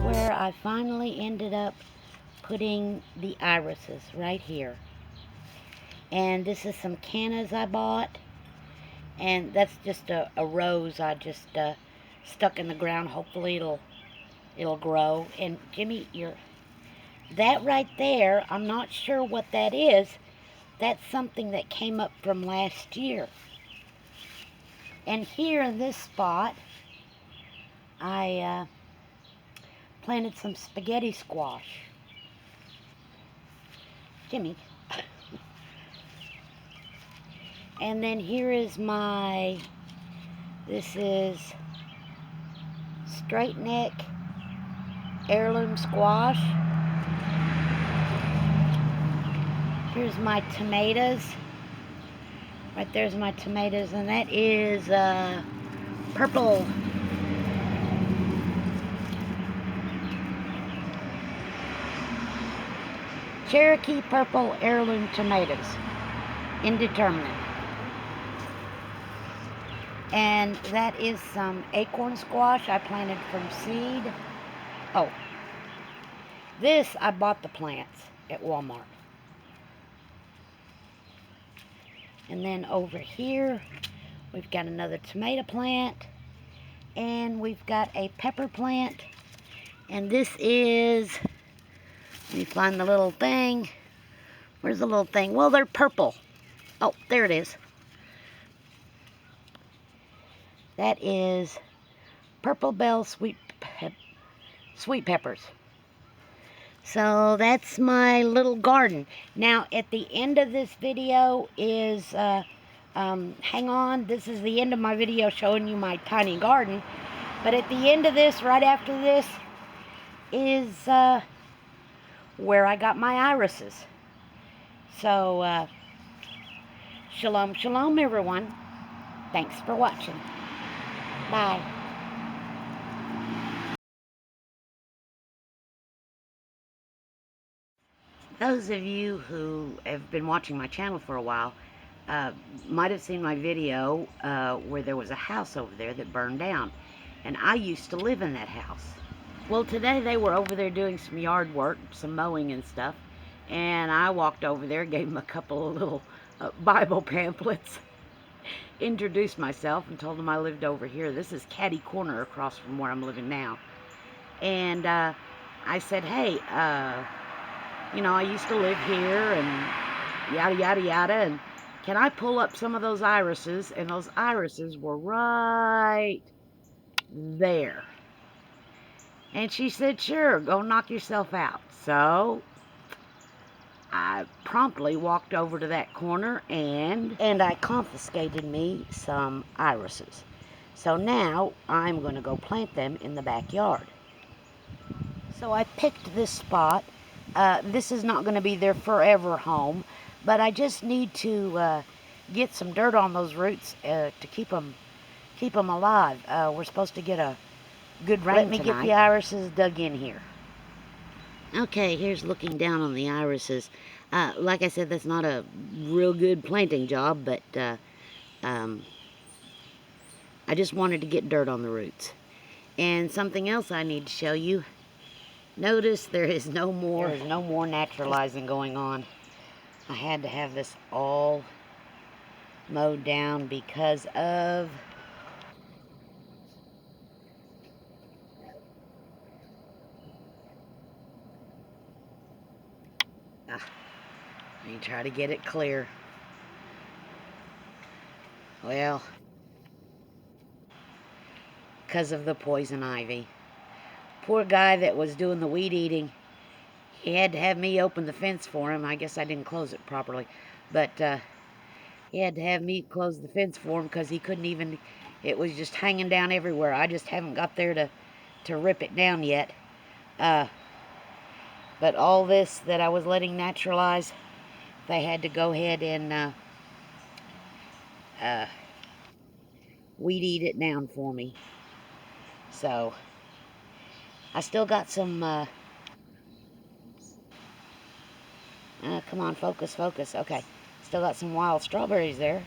Where I finally ended up putting the irises right here. And this is some cannas I bought. And that's just a rose I just stuck in the ground. Hopefully it'll grow. And Jimmy, that right there, I'm not sure what that is. That's something that came up from last year. And here in this spot, I planted some spaghetti squash. Jimmy. And then here is this is straight neck heirloom squash. Here's my tomatoes. Right there's my tomatoes, and that is purple. Cherokee Purple Heirloom tomatoes. Indeterminate. And that is some acorn squash I planted from seed. Oh, this I bought the plants at Walmart. And then over here, we've got another tomato plant. And we've got a pepper plant. And this is, let me find the little thing. Where's the little thing? Well, they're purple. Oh, there it is. That is purple bell sweet peppers. So that's my little garden. Now at the end of this video is, hang on, this is the end of my video showing you my tiny garden. But at the end of this, right after this, is where I got my irises. So, shalom, shalom everyone. Thanks for watching. Bye. Those of you who have been watching my channel for a while might have seen my video where there was a house over there that burned down. And I used to live in that house. Well, today they were over there doing some yard work, some mowing and stuff. And I walked over there, gave them a couple of little Bible pamphlets. Introduced myself and told them I lived over here. This is Caddy Corner across from where I'm living now. And I said, hey, you know, I used to live here and yada, yada, yada. And can I pull up some of those irises? And those irises were right there. And she said, sure, go knock yourself out. So I promptly walked over to that corner and I confiscated me some irises. So now I'm going to go plant them in the backyard. So I picked this spot. This is not going to be their forever home, but I just need to get some dirt on those roots to keep them alive. We're supposed to get a good rain tonight. Let me get the irises dug in here. Okay, here's looking down on the irises. Like I said, that's not a real good planting job, but I just wanted to get dirt on the roots. And something else I need to show you. Notice there is no more naturalizing going on. I had to have this all mowed down because of let me try to get it clear. Well, because of the poison ivy. Poor guy that was doing the weed eating, he had to have me open the fence for him. I guess I didn't close it properly, but he had to have me close the fence for him because he couldn't even, it was just hanging down everywhere. I just haven't got there to rip it down yet. But all this that I was letting naturalize, they had to go ahead and weed eat it down for me. So I still got some Come on, focus, focus. Okay. Still got some wild strawberries there.